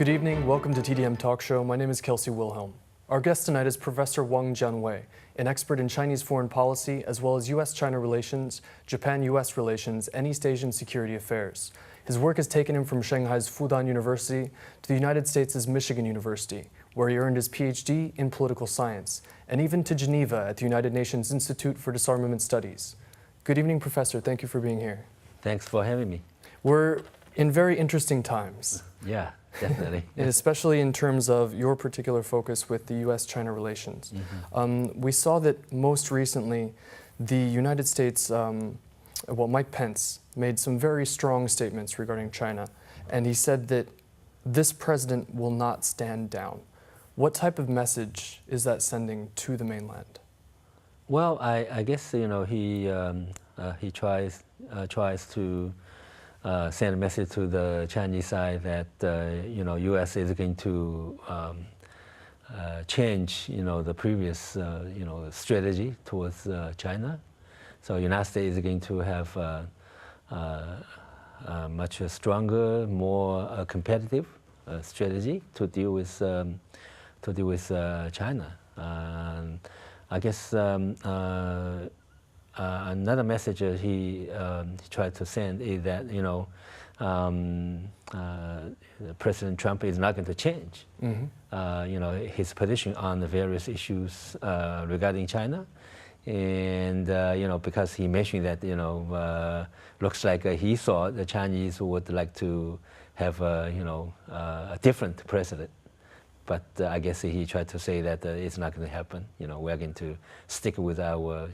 Good evening, welcome to TDM Talk Show. My name is Kelsey Wilhelm. Our guest tonight is Professor Wang Jianwei, an expert in Chinese foreign policy as well as U.S.-China relations, Japan-U.S. relations, and East Asian security affairs. His work has taken him from Shanghai's Fudan University to the United States' Michigan University, where he earned his PhD in political science, and even to Geneva at the United Nations Institute for Disarmament Studies. Good evening, Professor. Thank you for being here. Thanks for having me. We're in very interesting times. Yeah, definitely. Especially in terms of your particular focus with the U.S.-China relations. We saw that most recently the United States, Mike Pence made some very strong statements regarding China, and he said that this president will not stand down. What type of message is that sending to the mainland? Well, I guess he tries to send a message to the Chinese side that U.S. is going to change the previous strategy towards China. So United States is going to have a much stronger, more competitive strategy to deal with China. I guess another message he tried to send is that President Trump is not going to change his position on the various issues regarding China, and because he mentioned that looks like he thought the Chinese would like to have a different president. But I guess he tried to say that it's not going to happen. We're going to stick with our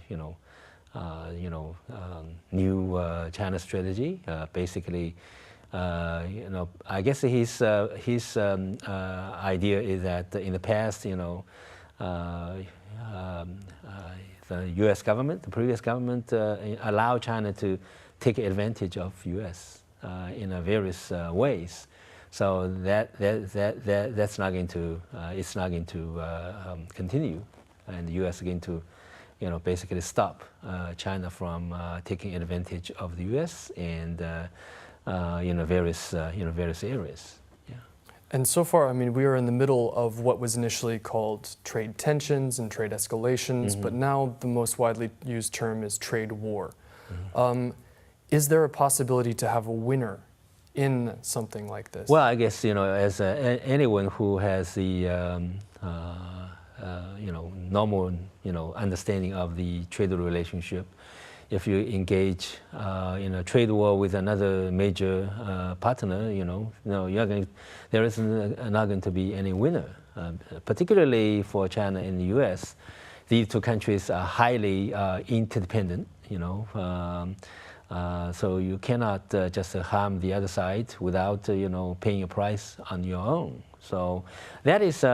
new China strategy. Basically, I guess his idea is that in the past, the U.S. government, the previous government, allowed China to take advantage of U.S. In various ways. So that's not going to it's not going to continue, and the U.S. is going to basically stop China from taking advantage of the U.S. and various areas. Yeah. And so far, I mean, we are in the middle of what was initially called trade tensions and trade escalations, but now the most widely used term is trade war. Is there a possibility to have a winner in something like this? Well, I guess as anyone who has the normal understanding of the trade relationship, if you engage in a trade war with another major partner, there is not going to be any winner. Particularly for China and the U.S., these two countries are highly interdependent. So you cannot just harm the other side without paying a price on your own. So that is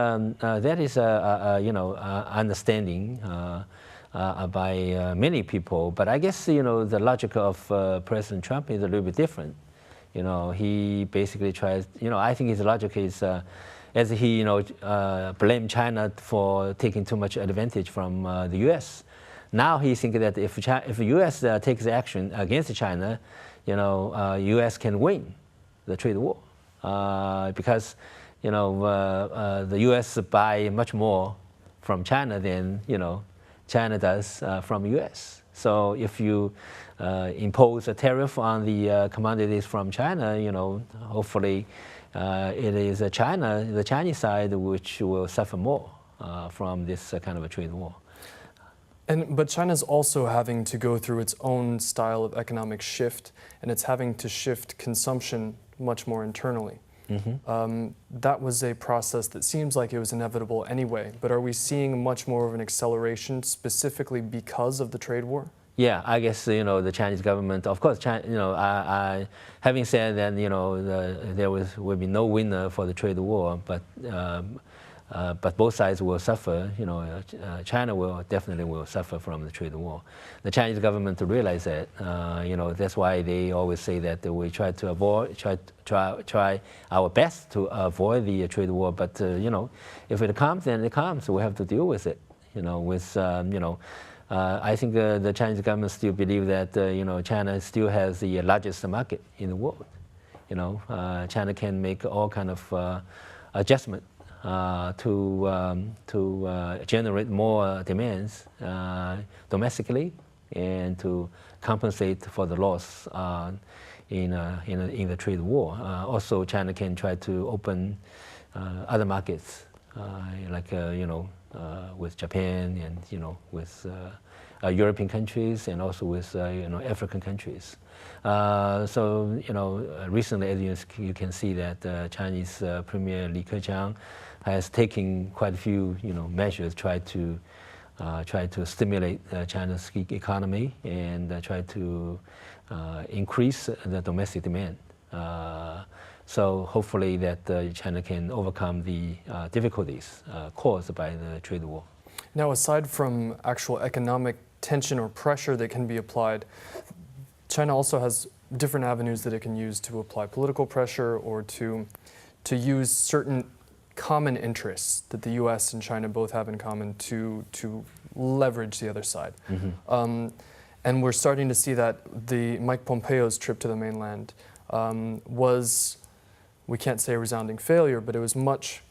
understanding by many people. But I guess the logic of President Trump is a little bit different. He basically tries. I think his logic is as he blamed China for taking too much advantage from the U.S. Now he thinks that if the U.S. takes action against China, U.S. can win the trade war because the U.S. buy much more from China than China does from U.S. So if you impose a tariff on the commodities from China, hopefully it is the Chinese side which will suffer more from this kind of a trade war. But China's also having to go through its own style of economic shift, and it's having to shift consumption much more internally. That was a process that seems like it was inevitable anyway, but are we seeing much more of an acceleration specifically because of the trade war? Yeah, I guess the Chinese government, of course, having said that there will be no winner for the trade war, but both sides will suffer. China definitely will suffer from the trade war. The Chinese government realize that. That's why they always say that we try our best to avoid the trade war. But if it comes, then it comes. We have to deal with it. I think the Chinese government still believe that China still has the largest market in the world. China can make all kind of adjustment to generate more demands domestically and to compensate for the loss in the trade war. Also, China can try to open other markets, like with Japan and with European countries and also with African countries. So recently, as you can see that Chinese Premier Li Keqiang has taken quite a few measures try to stimulate China's economy and try to increase the domestic demand. So hopefully that China can overcome the difficulties caused by the trade war. Now, aside from actual economic tension or pressure that can be applied, China also has different avenues that it can use to apply political pressure or to use certain common interests that the U.S. and China both have in common to leverage the other side. Mm-hmm. And we're starting to see that the Mike Pompeo's trip to the mainland was, we can't say a resounding failure, but it was much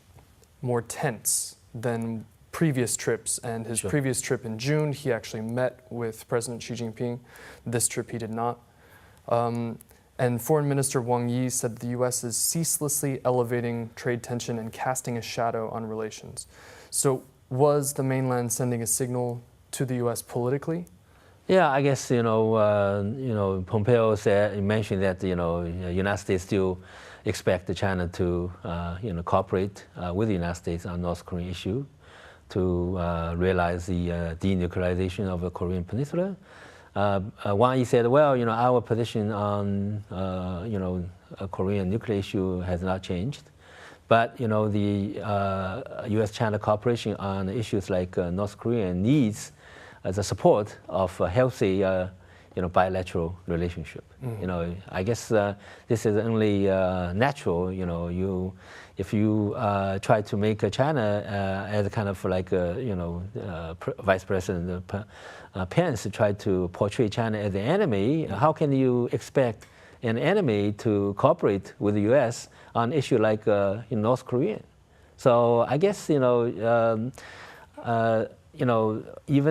more tense than previous trips. And his previous trip in June, he actually met with President Xi Jinping. This trip he did not. And Foreign Minister Wang Yi said the U.S. is ceaselessly elevating trade tension and casting a shadow on relations. So was the mainland sending a signal to the U.S. politically? Yeah, I guess Pompeo mentioned that the United States still expect China to cooperate with the United States on North Korean issue to realize the denuclearization of the Korean Peninsula. Wang Yi said, well, our position on a Korean nuclear issue has not changed, but the U.S.-China cooperation on issues like North Korea needs the support of a healthy, bilateral relationship. Mm-hmm. I guess this is only natural. If you try to make China as a kind of like Vice President Pence try to portray China as the enemy, how can you expect an enemy to cooperate with the U.S. on an issue like North Korea? So I guess even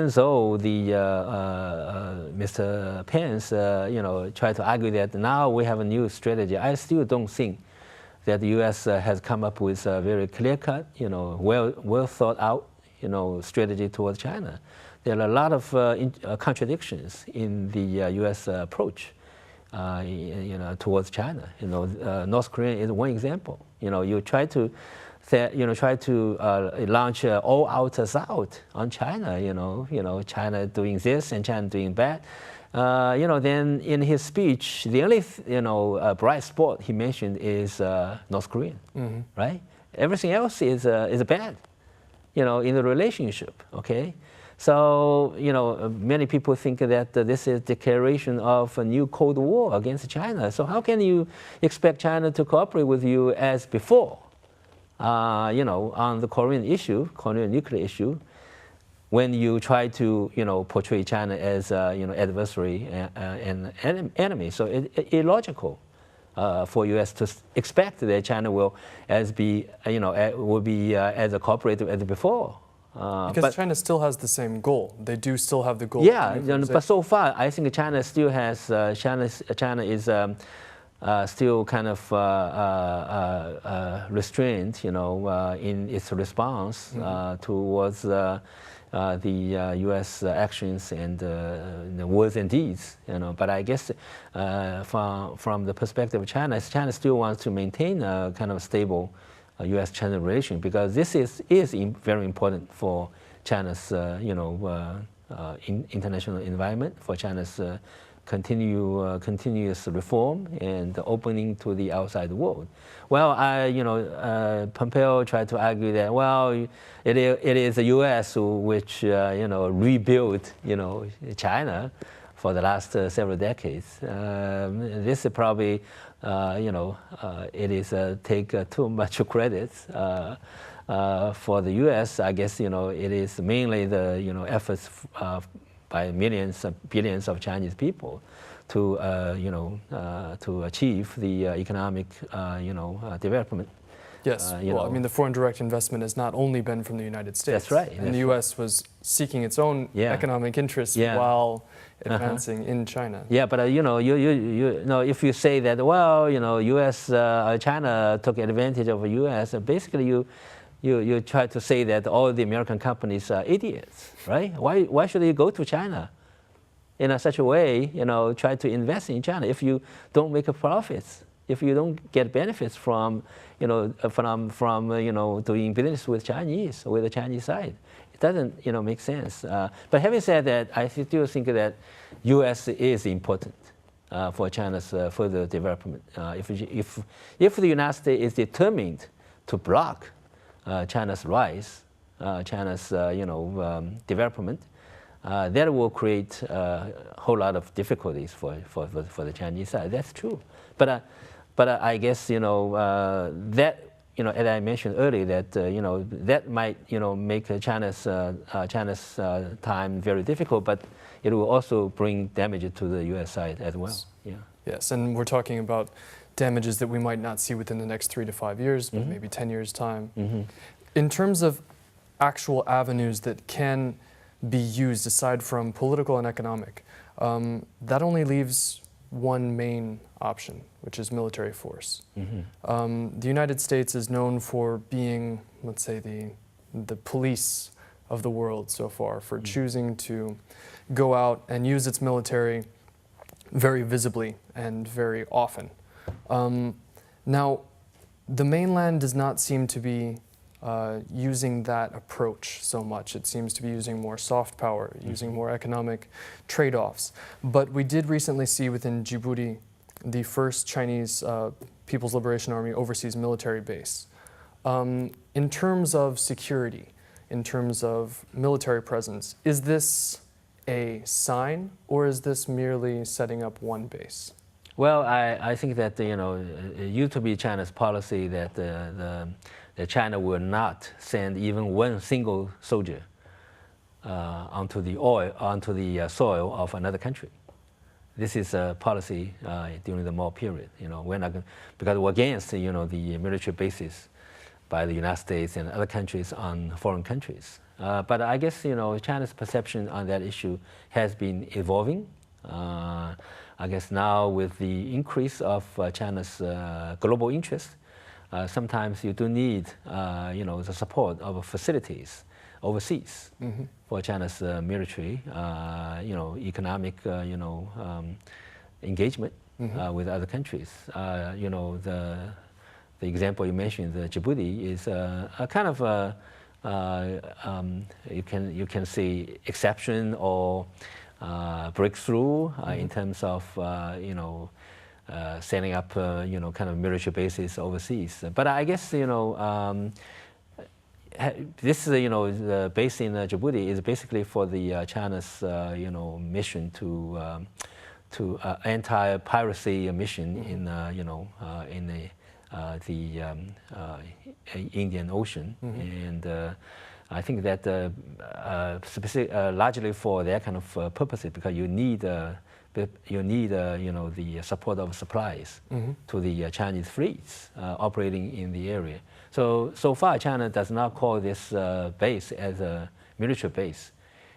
though the Mr. Pence tried to argue that now we have a new strategy, I still don't think that the U.S. has come up with a very clear-cut, well thought out, strategy towards China. There are a lot of contradictions in the U.S. approach, towards China. North Korea is one example. You try to launch all-out assault on China. China doing this and China doing that. Then in his speech, the only bright spot he mentioned is North Korea, mm-hmm. right? Everything else is bad, in the relationship. Okay, so many people think that this is a declaration of a new Cold War against China. So how can you expect China to cooperate with you as before? On the Korean nuclear issue, when you try to, portray China as, adversary and enemy. So it's illogical for U.S. to expect that China will be as cooperative as before. Because China still has the same goal. They do still have the goal. Yeah, but so far, I think China still has, China is still kind of restrained, in its response towards the U.S. actions and the words and deeds. But I guess from the perspective of China still wants to maintain a kind of stable U.S.-China relation, because this is very important for China's international environment, for China's continuous reform and opening to the outside world. Well, Pompeo tried to argue that, well, it is the U.S. which rebuilt China for the last several decades. This is probably it is take too much credit for the U.S. I guess it is mainly the efforts by billions of Chinese people to achieve the economic development. Yes, well, I mean, the foreign direct investment has not only been from the United States. That's right. And the U.S. was seeking its own economic interests while advancing in China. Yeah, but you know, if you say that, well, you know, U.S. China took advantage of the U.S., basically you try to say that all the American companies are idiots, right? Why should you go to China in such a way, you know, try to invest in China if you don't make a profits? If you don't get benefits from, you know, doing business with Chinese, with the Chinese side, it doesn't, you know, make sense. But having said that, I still think that U.S. is important for China's further development. If the United States is determined to block China's rise, China's development, that will create a whole lot of difficulties for the Chinese side. That's true, but I guess, you know, that, you know, as I mentioned earlier, that you know, that might, you know, make China's time very difficult, but it will also bring damage to the U.S. side as well. Yeah. Yes, and we're talking about damages that we might not see within the next 3 to 5 years, but maybe 10 years' time. In terms of actual avenues that can be used aside from political and economic, that only leaves one main option, which is military force. The United States is known for being, let's say, the police of the world so far, for choosing to go out and use its military very visibly and very often. Now, the mainland does not seem to be using that approach so much. It seems to be using more soft power, using more economic trade-offs. But we did recently see within Djibouti the first Chinese People's Liberation Army overseas military base. In terms of security, in terms of military presence, is this a sign, or is this merely setting up one base? Well, I think that, you know, it used to be China's policy that that China will not send even one single soldier onto the soil of another country. This is a policy during the Mao period. You know, we're not because we're against, you know, the military bases by the United States and other countries on foreign countries. But I guess, you know, China's perception on that issue has been evolving. I guess now with the increase of China's global interest, sometimes you do need, you know, the support of facilities overseas for China's military, you know, economic, you know, engagement with other countries. You know, the example you mentioned, the Djibouti, is a kind of you can say exception or breakthrough in terms of you know, setting up you know, kind of military bases overseas. But I guess, you know, this you know, the base in Djibouti is basically for the China's you know, mission to anti-piracy mission in you know, in the Indian Ocean, and I think that largely for that kind of purposes, because you need you know, the support of supplies to the Chinese fleets operating in the area. So far, China does not call this base as a military base.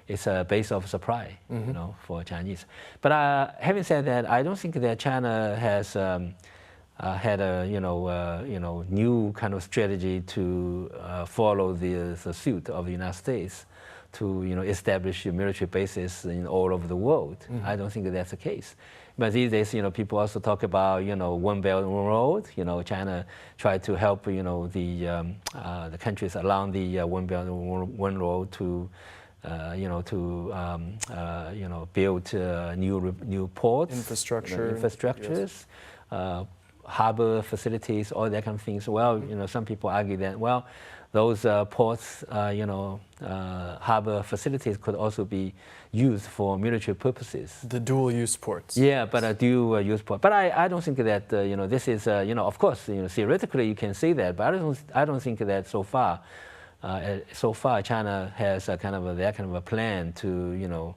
It's a base of supply, you know, for Chinese. But having said that, I don't think that China has had a you know, new kind of strategy to follow the suit of the United States to, you know, establish military bases in all over the world. I don't think that's the case. But these days, you know, people also talk about, you know, one belt, one road. You know, China tried to help, you know, the countries along the one belt, one road to, you know, to you know, build new ports, infrastructures, harbor facilities, all that kind of things. Well, you know, some people argue that, well, those ports, you know, harbor facilities could also be used for military purposes. The dual-use ports. Yeah, but a dual-use port. But I don't think that, you know, this is, you know, of course, you know, theoretically you can say that, but I don't think that so far China has a kind of that kind of a plan to, you know,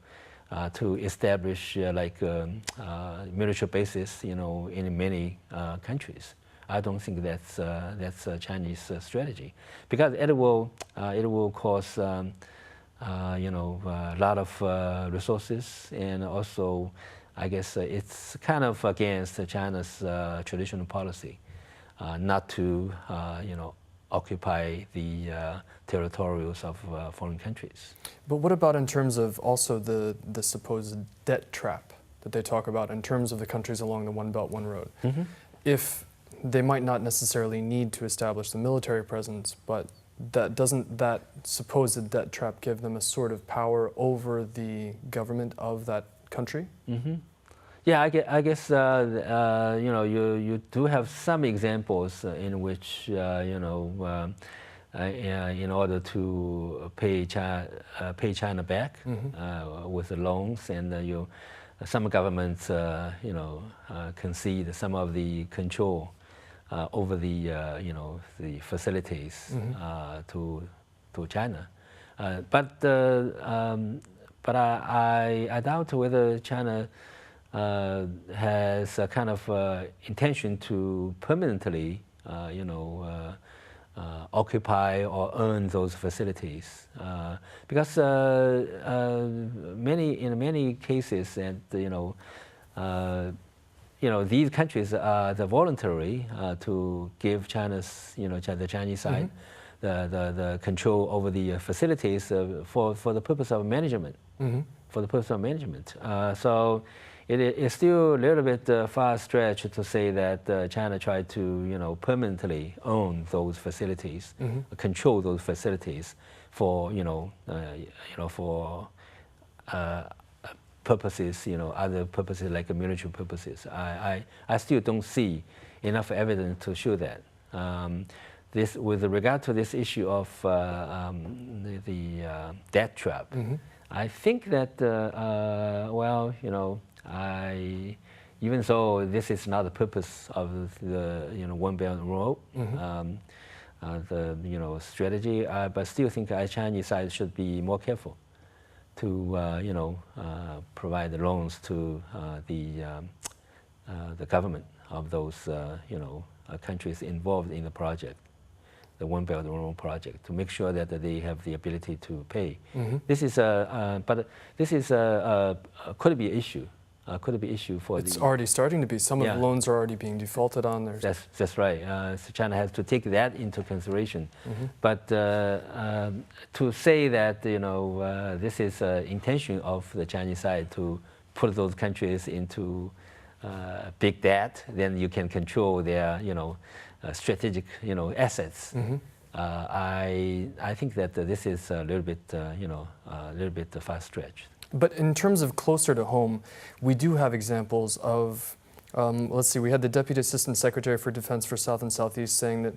to establish military bases, in many countries. I don't think that's a Chinese strategy, because it will cost a lot of resources, and also I guess it's kind of against China's traditional policy not to occupy the territorials of foreign countries. But what about in terms of also the supposed debt trap that they talk about in terms of the countries along the One Belt, One Road? Mm-hmm. If they might not necessarily need to establish the military presence, but doesn't that supposed debt trap give them a sort of power over the government of that country? Mm-hmm. Yeah, I guess you do have some examples in which in order to pay China back with the loans, and some governments concede some of the control over the the facilities to China, but I doubt whether China has a kind of intention to permanently, occupy or own those facilities, because in many cases, and these countries are voluntary to give China's, the Chinese side, the control over the facilities for the purpose of management. For the purpose of management. So it is still a little bit far stretched to say that China tried to, permanently own those facilities, control those facilities for, for purposes, other purposes like military purposes. I still don't see enough evidence to show that. This, with regard to this issue of the debt trap, I think that, even though this is not the purpose of the One Belt Road, the strategy, but still think the Chinese side should be more careful to provide the loans to the government of those countries involved in the project, the One Belt One Road project, to make sure that they have the ability to pay. This is but this is could be an issue. Could be an issue for It's already starting to be. Some of the loans are already being defaulted on. That's right. So China has to take that into consideration. But to say that this is intention of the Chinese side to put those countries into big debt, then you can control their strategic assets. I think that this is a little bit a little bit far stretched. But in terms of closer to home, we do have examples of, let's see, we had the Deputy Assistant Secretary for Defense for South and Southeast saying that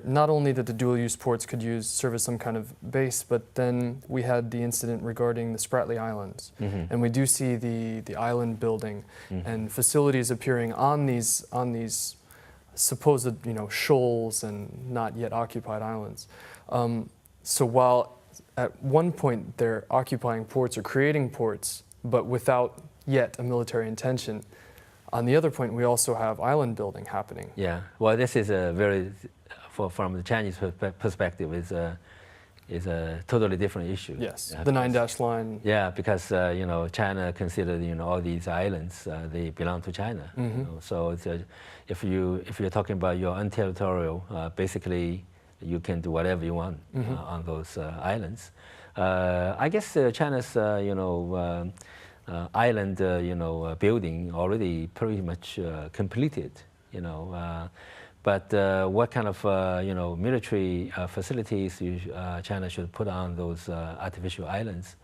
not only that the dual-use ports could serve as some kind of base, but then we had the incident regarding the Spratly Islands. And we do see the island building and facilities appearing on these supposed shoals and not yet occupied islands. So while at one point they're occupying ports or creating ports, but without yet a military intention, on the other point we also have island building happening. Yeah, well, this is a very, from the Chinese perspective, is a totally different issue. Yes, the 9-dash line. Yeah, because China considered all these islands they belong to China. So it's if you're talking about your own territorial, basically you can do whatever you want on those islands. I guess China's island building already pretty much completed. But what kind of military facilities China should put on those artificial islands?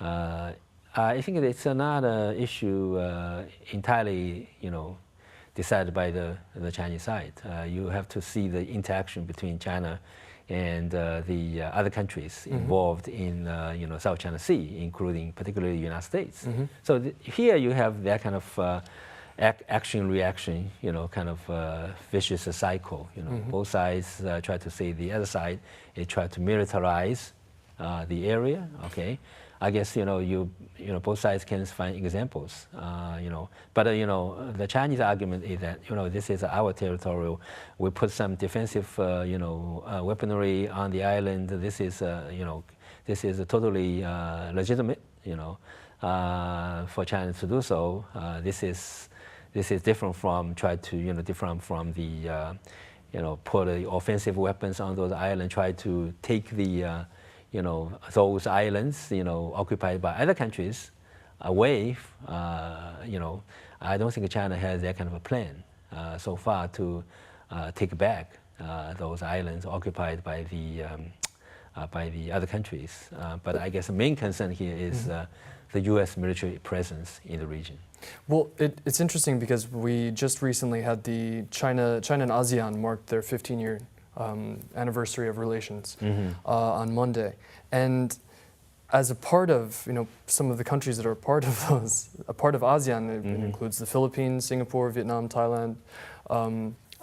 I think it's not an issue entirely decided by the Chinese side. You have to see the interaction between China and the other countries involved in South China Sea, including particularly the United States. So here you have that kind of action-reaction, kind of vicious cycle. Both sides try to say the other side, they try to militarize the area. Okay, I guess both sides can find examples. But the Chinese argument is that this is our territory. We put some defensive weaponry on the island. This is totally legitimate. For China to do so. This is different from different from the put offensive weapons on those islands, try to take the those islands occupied by other countries away. I don't think China has that kind of a plan so far to take back those islands occupied by the other countries. But I guess the main concern here is the U.S. military presence in the region. Well, it's interesting because we just recently had the China and ASEAN marked their 15-year anniversary of relations on Monday, and as a part of some of the countries that are part of ASEAN, it includes the Philippines, Singapore, Vietnam, Thailand.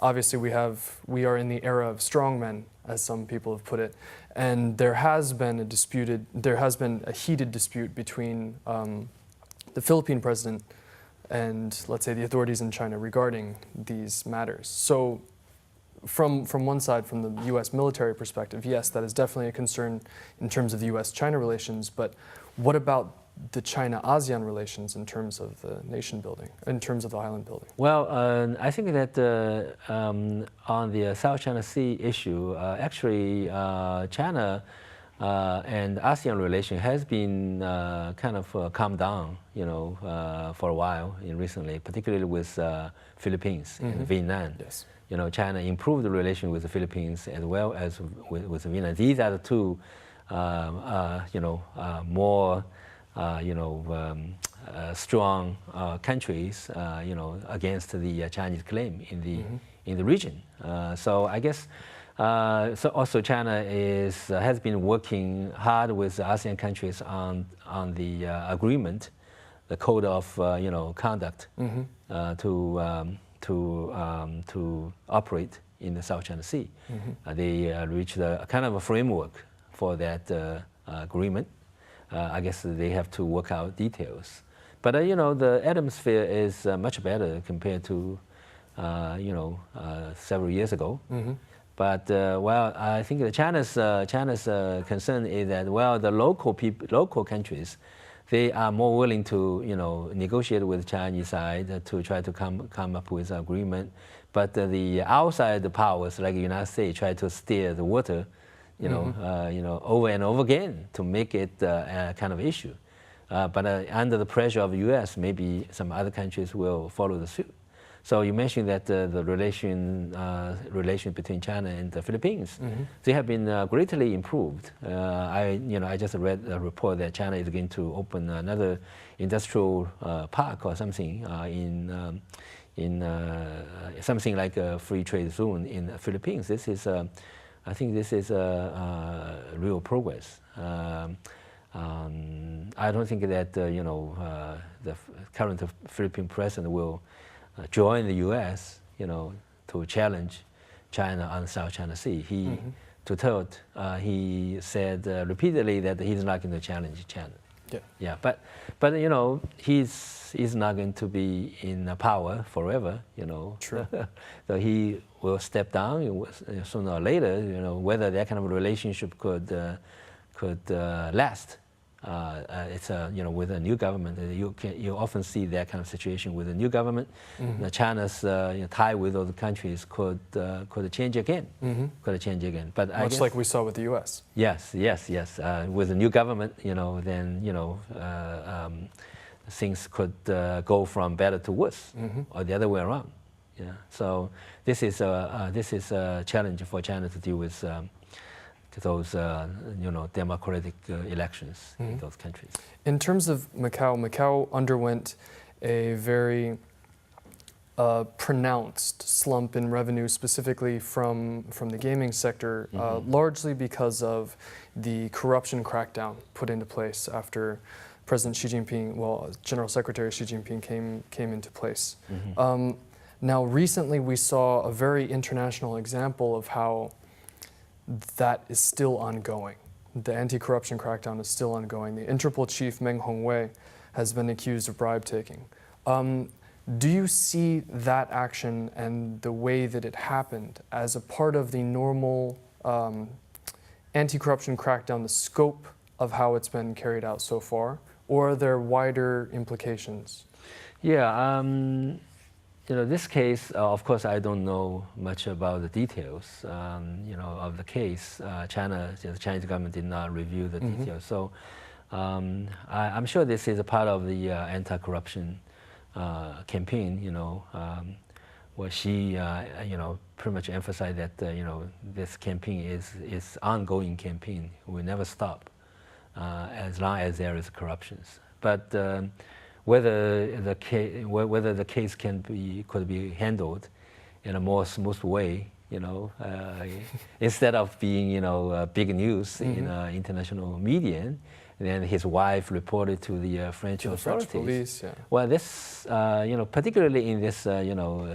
Obviously, we are in the era of strongmen, as some people have put it, and there has been a heated dispute between the Philippine president and, let's say, the authorities in China regarding these matters. So, from one side, from the U.S. military perspective, yes, that is definitely a concern in terms of the U.S.-China relations. But what about the China-ASEAN relations in terms of the nation building, in terms of the island building? Well, I think that on the South China Sea issue, actually, China and ASEAN relation has been kind of calmed down, for a while recently, particularly with Philippines and Vietnam. Yes. China improved the relation with the Philippines as well as with Vietnam. These are the two, more strong countries, against the Chinese claim in the region. So I guess so. Also, China has been working hard with the ASEAN countries on the agreement, the code of conduct to operate in the South China Sea. They reached a kind of a framework for that agreement. I guess they have to work out details. But the atmosphere is much better compared to several years ago. But I think that China's concern is that the local countries, they are more willing to negotiate with the Chinese side to try to come up with an agreement. But the outside powers like the United States try to steer the water, over and over again to make it a kind of issue. But under the pressure of the U.S., maybe some other countries will follow the suit. So you mentioned that the relation between China and the Philippines, they have been greatly improved. I just read a report that China is going to open another industrial park or something in something like a free trade zone in the Philippines. I think this is a real progress. I don't think that the current Philippine president will join the U.S. To challenge China on the South China Sea. He said repeatedly that he's not going to challenge China. Yeah. But he's not going to be in power forever. True. So he will step down sooner or later. Whether that kind of relationship could last. It's with a new government, you often see that kind of situation with a new government. China's tie with those countries could change again. Could change again. But I guess, like we saw with the U.S. Yes. With a new government, then things could go from better to worse, or the other way around. Yeah. So this is a challenge for China to deal with. Those democratic elections in those countries. In terms of Macau underwent a very pronounced slump in revenue, specifically from the gaming sector, largely because of the corruption crackdown put into place after President Xi Jinping, General Secretary Xi Jinping came into place. Now, recently we saw a very international example of how that is still ongoing. the anti-corruption crackdown is still ongoing. The Interpol chief Meng Hongwei has been accused of bribe taking. Do you see that action and the way that it happened as a part of the normal anti-corruption crackdown, the scope of how it's been carried out so far, or are there wider implications? Yeah, this case, of course, I don't know much about the details, of the case. The Chinese government did not review the details. So I'm sure this is a part of the anti-corruption campaign, where she, pretty much emphasized that, this campaign is ongoing campaign. We never stop as long as there is corruptions. But whether the case could be handled in a more smooth way, instead of being, big news in international media, then his wife reported to the French authorities. French police, yeah. Well, this, particularly in this,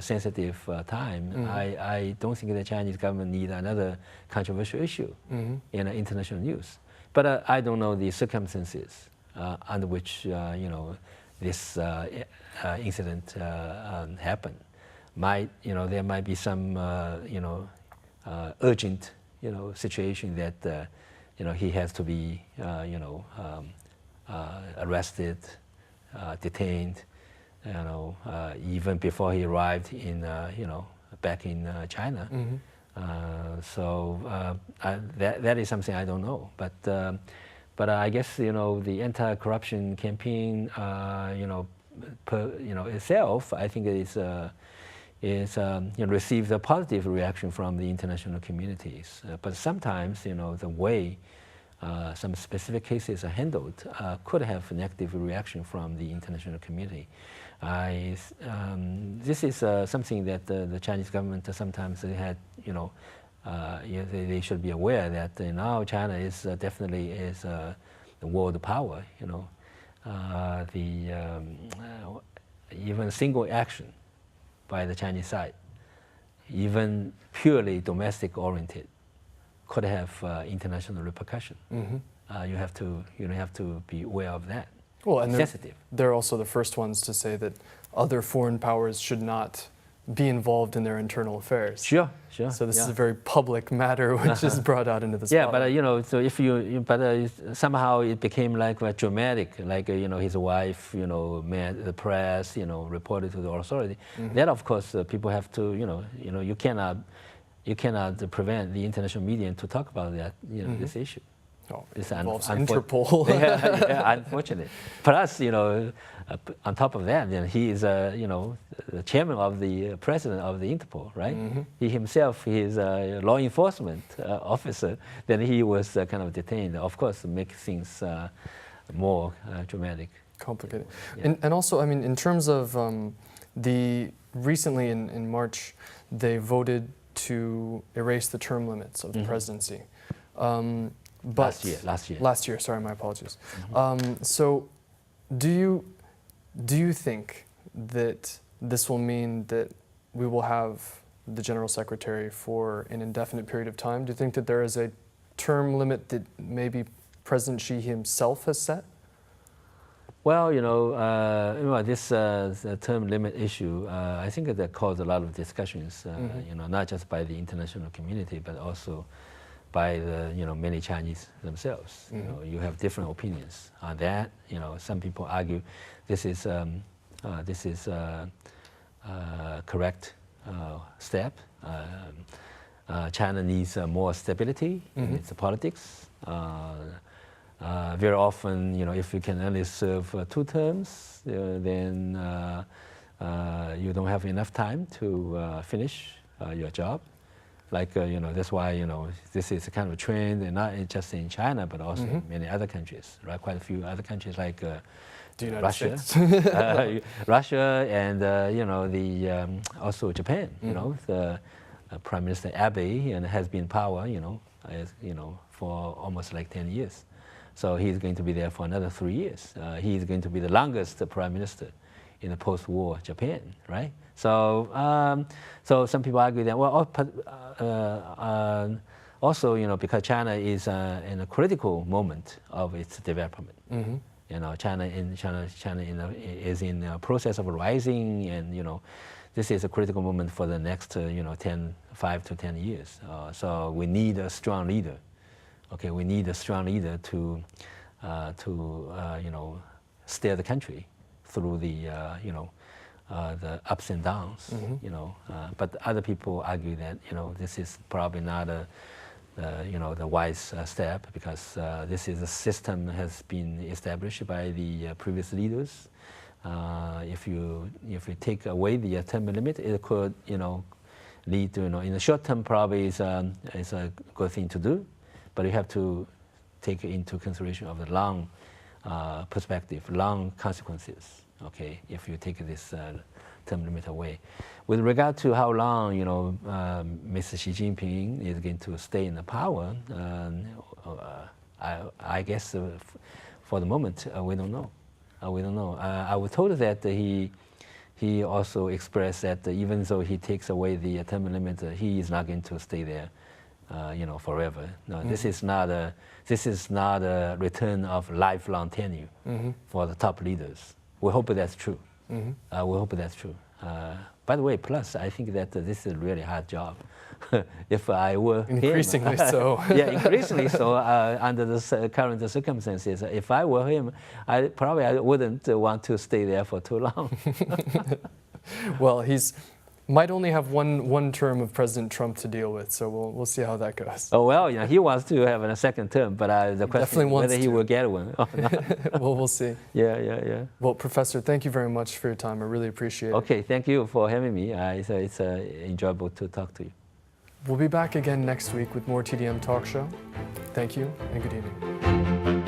sensitive time, I don't think the Chinese government need another controversial issue in international news. But I don't know the circumstances under which, this incident happened. There might be some, urgent, situation that, he has to be, arrested, detained, even before he arrived in, back in China. That is something I don't know. But I guess the anti-corruption campaign, itself, I think received a positive reaction from the international communities. But sometimes, the way some specific cases are handled could have a negative reaction from the international community. This is something that the Chinese government sometimes had, they should be aware that now China is definitely the world power. Even single action by the Chinese side, even purely domestic oriented, could have international repercussion. You have to be aware of that. Well, and sensitive. They're also the first ones to say that other foreign powers should not be involved in their internal affairs. Sure. So this is a very public matter which is brought out into the spotlight. Yeah, but so if somehow it became like dramatic, like his wife, met the press, reported to the authority. Then of course people have to, you cannot prevent the international media to talk about that, this issue. Oh, it's involves Interpol. Unfortunate. Plus, on top of that, then he is, the chairman of the president of the Interpol, right? He himself, he is a law enforcement officer. Then he was kind of detained. Of course, make things more dramatic. Complicated. Yeah. And also, I mean, in terms of recently in March, they voted to erase the term limits of the presidency. But last year, sorry, my apologies. So do you think that this will mean that we will have the General Secretary for an indefinite period of time? Do you think that there is a term limit that maybe President Xi himself has set? Well, this term limit issue, I think that caused a lot of discussions, not just by the international community, but also by the many Chinese themselves. You have different opinions on that. Some people argue this is correct step. China needs more stability in its politics. Very often, if you can only serve 2 terms, then you don't have enough time to finish your job. Like, that's why, this is a kind of a trend, and not just in China, but also in many other countries, right? Quite a few other countries like Russia, Russia, and also Japan. The Prime Minister Abe has been in power, for almost like 10 years. So he's going to be there for another 3 years. He's going to be the longest Prime Minister in the post-war Japan, right? So, so some people argue that Also, because China is in a critical moment of its development. China is in a process of rising, and this is a critical moment for the next 5 to 10 years. So we need a strong leader. Okay, we need a strong leader to steer the country through the ups and downs. But other people argue that this is probably not the wise step, because this is a system has been established by the previous leaders. If you take away the term limit, it could lead to in the short term probably is a good thing to do, but you have to take into consideration of the long perspective, long consequences. Okay, if you take this term limit away. With regard to how long Mr. Xi Jinping is going to stay in the power, I guess for the moment we don't know. We don't know. I was told that he also expressed that even though he takes away the term limit, he is not going to stay there, forever. No, this is not a return of lifelong tenure for the top leaders. We hope that's true. We hope that's true. By the way, plus I think that this is a really hard job. If I were increasingly him, so. Yeah, increasingly so under the current circumstances. If I were him, I wouldn't want to stay there for too long. Well, he's might only have one term of President Trump to deal with, so we'll see how that goes. Oh well, he wants to have a second term, but the question is whether he will get one. Well, we'll see. Yeah. Well, Professor, thank you very much for your time. I really appreciate it. Okay, thank you for having me. It's enjoyable to talk to you. We'll be back again next week with more TDM Talk Show. Thank you and good evening.